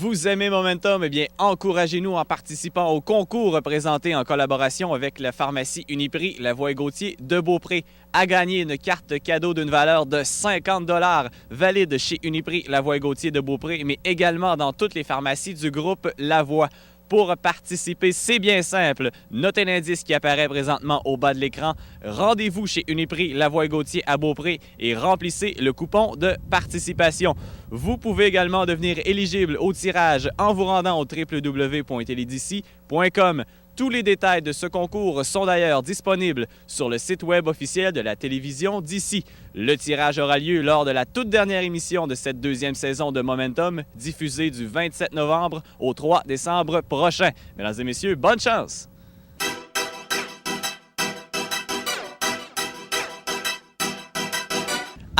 Vous aimez Momentum? Eh bien, encouragez-nous en participant au concours présenté en collaboration avec la pharmacie Uniprix Lavoie-Gauthier de Beaupré. À gagner une carte cadeau d'une valeur de 50 $ valide chez Uniprix Lavoie-Gauthier de Beaupré, mais également dans toutes les pharmacies du groupe Lavoie. Pour participer, c'est bien simple. Notez l'indice qui apparaît présentement au bas de l'écran. Rendez-vous chez Uniprix Lavoie-Gauthier à Beaupré et remplissez le coupon de participation. Vous pouvez également devenir éligible au tirage en vous rendant au www.teledici.com. Tous les détails de ce concours sont d'ailleurs disponibles sur le site web officiel de la télévision d'ici. Le tirage aura lieu lors de la toute dernière émission de cette deuxième saison de Momentum, diffusée du 27 novembre au 3 décembre prochain. Mesdames et messieurs, bonne chance!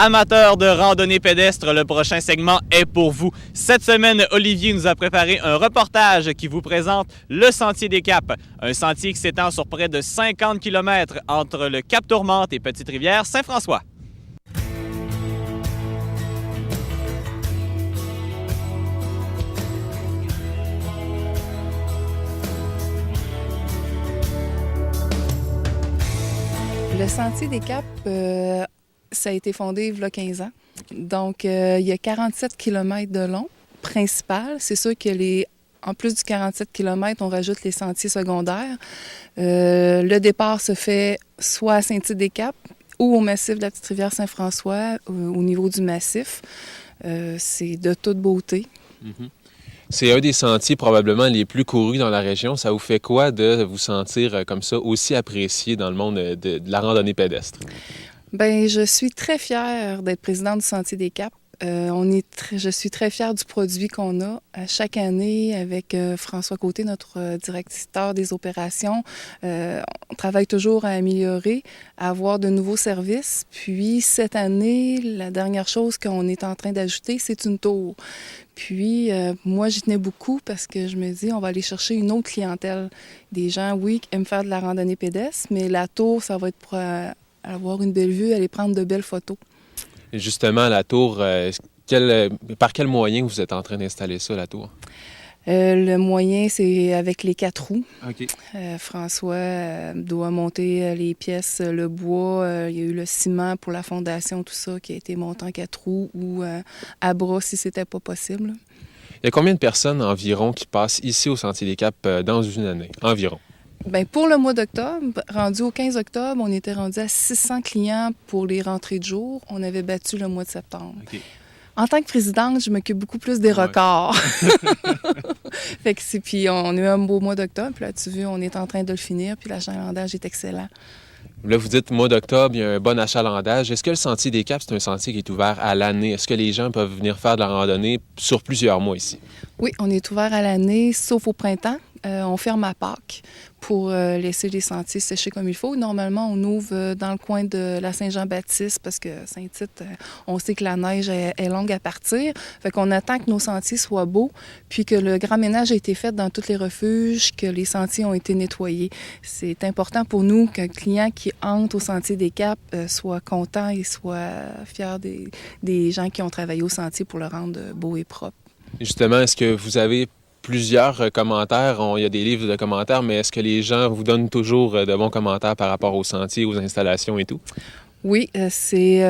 Amateurs de randonnée pédestre, le prochain segment est pour vous. Cette semaine, Olivier nous a préparé un reportage qui vous présente le Sentier des Caps, un sentier qui s'étend sur près de 50 km entre le Cap Tourmente et Petite-Rivière Saint-François. Le Sentier des Caps, ça a été fondé il y a 15 ans. Donc, il y a 47 km de long, principal. C'est sûr que en plus du 47 km, on rajoute les sentiers secondaires. Le départ se fait soit à Saint-Tite-des-Caps ou au massif de la Petite-Rivière Saint-François, au niveau du massif. C'est de toute beauté. Mm-hmm. C'est un des sentiers probablement les plus courus dans la région. Ça vous fait quoi de vous sentir comme ça, aussi apprécié dans le monde de la randonnée pédestre? Bien, je suis très fière d'être présidente du Sentier des Caps. Je suis très fière du produit qu'on a chaque année avec François Côté, notre directeur des opérations. On travaille toujours à améliorer, à avoir de nouveaux services. Puis cette année, la dernière chose qu'on est en train d'ajouter, c'est une tour. Puis moi, j'y tenais beaucoup parce que je me dis, on va aller chercher une autre clientèle. Des gens, oui, qui aiment faire de la randonnée pédestre, mais la tour, ça va être pour avoir une belle vue, aller prendre de belles photos. Et justement, la tour, par quel moyen vous êtes en train d'installer ça, la tour? Le moyen, c'est avec les 4 roues. OK. François doit monter les pièces, le bois. Il y a eu le ciment pour la fondation, tout ça, qui a été monté en 4 roues ou à bras si c'était pas possible. Il y a combien de personnes environ qui passent ici au Sentier des Caps dans une année, environ? Bien, pour le mois d'octobre, rendu au 15 octobre, on était rendu à 600 clients pour les rentrées de jour. On avait battu le mois de septembre. Okay. En tant que présidente, je m'occupe beaucoup plus des records. Fait que puis on a eu un beau mois d'octobre. Puis là, tu vois, on est en train de le finir. Puis l'achalandage est excellent. Là, vous dites mois d'octobre, il y a un bon achalandage. Est-ce que le Sentier des Caps, c'est un sentier qui est ouvert à l'année? Est-ce que les gens peuvent venir faire de la randonnée sur plusieurs mois ici? Oui, on est ouvert à l'année, sauf au printemps. On ferme à Pâques pour laisser les sentiers sécher comme il faut. Normalement, on ouvre dans le coin de la Saint-Jean-Baptiste parce que Saint-Tite, on sait que la neige est longue à partir. Fait qu'on attend que nos sentiers soient beaux, puis que le grand ménage a été fait dans tous les refuges, que les sentiers ont été nettoyés. C'est important pour nous qu'un client qui entre au Sentier des Caps soit content et soit fier des gens qui ont travaillé au sentier pour le rendre beau et propre. Justement, est-ce que vous avez plusieurs commentaires? Il y a des livres de commentaires, mais est-ce que les gens vous donnent toujours de bons commentaires par rapport aux sentiers, aux installations et tout? Oui, c'est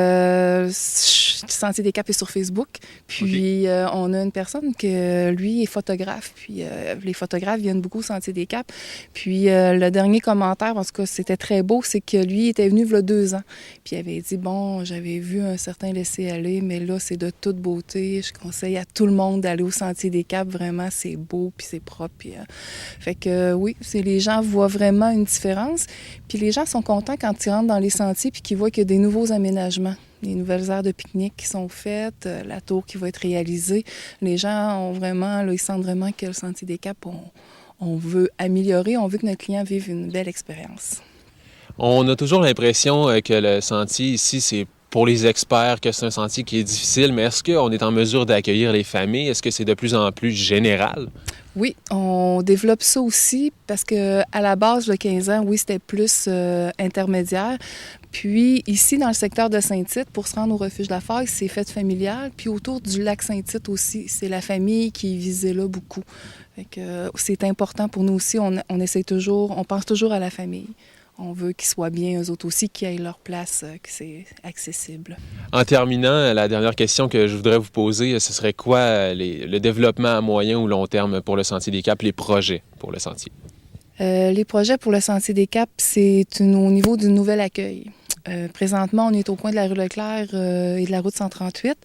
Sentier des Caps est sur Facebook. Puis okay. On a une personne que lui est photographe. Puis les photographes viennent beaucoup au Sentier des Caps. Puis le dernier commentaire, en tout cas, c'était très beau, c'est que lui était venu il y a 2 ans. Puis il avait dit, bon, j'avais vu un certain laisser-aller, mais là, c'est de toute beauté. Je conseille à tout le monde d'aller au Sentier des Caps. Vraiment, c'est beau, puis c'est propre. Puis, fait que oui, les gens voient vraiment une différence. Puis les gens sont contents quand ils rentrent dans les sentiers puis qu'ils voient qu'il y a des nouveaux aménagements, des nouvelles aires de pique-nique qui sont faites, la tour qui va être réalisée. Les gens ont vraiment, là, ils sentent vraiment que le Sentier des Caps, on veut améliorer, on veut que notre client vive une belle expérience. On a toujours l'impression que le sentier ici, c'est pour les experts, que c'est un sentier qui est difficile, mais est-ce qu'on est en mesure d'accueillir les familles? Est-ce que c'est de plus en plus général? Oui, on développe ça aussi parce que à la base, le 15 ans, oui, c'était plus intermédiaire. Puis ici, dans le secteur de Saint-Tite, pour se rendre au refuge de la Faille, c'est fête familiale. Puis autour du lac Saint-Tite aussi, c'est la famille qui est visée là beaucoup. Fait que, c'est important pour nous aussi. On essaie toujours, on pense toujours à la famille. On veut qu'ils soient bien, eux autres aussi, qu'ils aient leur place, que c'est accessible. En terminant, la dernière question que je voudrais vous poser, ce serait quoi le développement à moyen ou long terme pour le Sentier des Caps, les projets pour le sentier? Les projets pour le Sentier des Caps, c'est au niveau du nouvel accueil. Présentement, on est au coin de la rue Leclerc et de la route 138.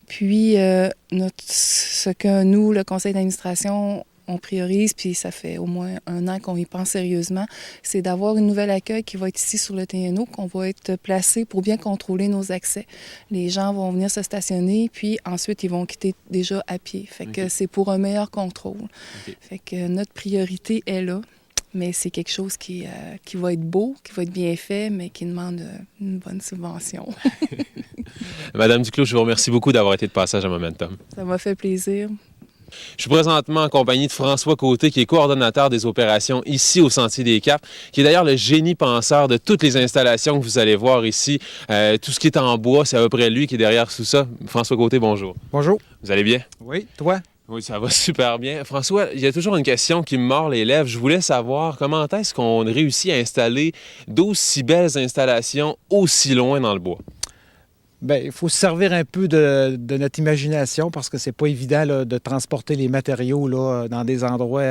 Puis, ce que nous, le conseil d'administration, on priorise, puis ça fait au moins 1 an qu'on y pense sérieusement, c'est d'avoir une nouvelle accueil qui va être ici sur le TNO, qu'on va être placé pour bien contrôler nos accès. Les gens vont venir se stationner, puis ensuite, ils vont quitter déjà à pied. Fait que c'est pour un meilleur contrôle. Fait que notre priorité est là. Mais c'est quelque chose qui va être beau, qui va être bien fait, mais qui demande une bonne subvention. Madame Duclos, je vous remercie beaucoup d'avoir été de passage à Momentum. Ça m'a fait plaisir. Je suis présentement en compagnie de François Côté, qui est coordonnateur des opérations ici au Sentier des Caps, qui est d'ailleurs le génie penseur de toutes les installations que vous allez voir ici. Tout ce qui est en bois, c'est à peu près lui qui est derrière tout ça. François Côté, bonjour. Bonjour. Vous allez bien? Oui, toi? Oui, ça va super bien. François, il y a toujours une question qui me mord les lèvres. Je voulais savoir comment est-ce qu'on réussit à installer d'aussi belles installations aussi loin dans le bois? Bien, il faut se servir un peu de notre imagination parce que c'est pas évident là, de transporter les matériaux là, dans des endroits,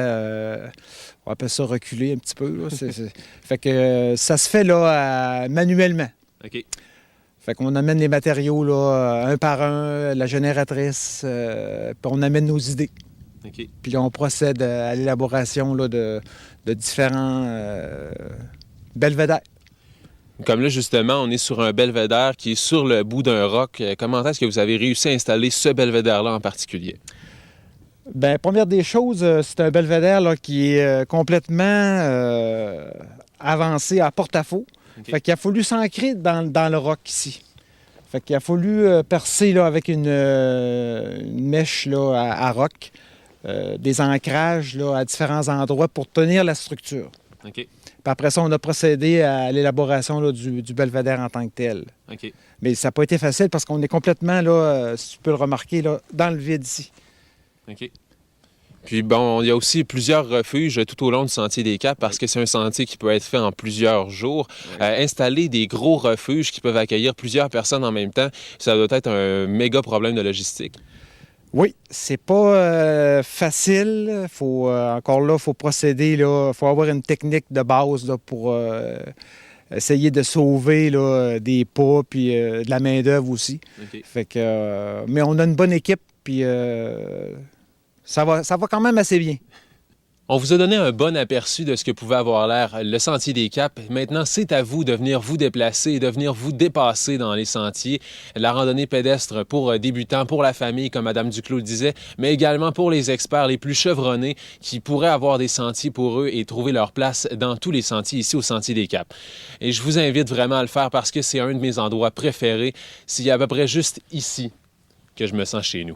on appelle ça reculés un petit peu. Là. Fait que ça se fait là, manuellement. OK. Fait qu'on amène les matériaux là, un par un, la génératrice, puis on amène nos idées. OK. Puis là, on procède à l'élaboration là, de différents belvédères. Comme là, justement, on est sur un belvédère qui est sur le bout d'un roc. Comment est-ce que vous avez réussi à installer ce belvédère-là en particulier? Bien, première des choses, c'est un belvédère là, qui est complètement avancé à porte-à-faux. Okay. Fait qu'il a fallu s'ancrer dans le roc ici. Fait qu'il a fallu percer là, avec une mèche là, à roc, des ancrages là, à différents endroits pour tenir la structure. Okay. Puis après ça, on a procédé à l'élaboration là, du belvédère en tant que tel. Okay. Mais ça n'a pas été facile parce qu'on est complètement, là, si tu peux le remarquer, là, dans le vide ici. OK. Puis bon, il y a aussi plusieurs refuges tout au long du Sentier des Caps parce que c'est un sentier qui peut être fait en plusieurs jours. Installer des gros refuges qui peuvent accueillir plusieurs personnes en même temps, ça doit être un méga problème de logistique. Oui, c'est pas facile. Encore là, il faut procéder. Il faut avoir une technique de base là, pour essayer de sauver là, des pas puis de la main-d'œuvre aussi. Okay. Fait que, mais on a une bonne équipe puis ça va quand même assez bien. On vous a donné un bon aperçu de ce que pouvait avoir l'air le Sentier des Caps. Maintenant, c'est à vous de venir vous déplacer et de venir vous dépasser dans les sentiers. La randonnée pédestre pour débutants, pour la famille, comme Mme Duclos le disait, mais également pour les experts les plus chevronnés qui pourraient avoir des sentiers pour eux et trouver leur place dans tous les sentiers ici au Sentier des Caps. Et je vous invite vraiment à le faire parce que c'est un de mes endroits préférés. C'est à peu près juste ici que je me sens chez nous.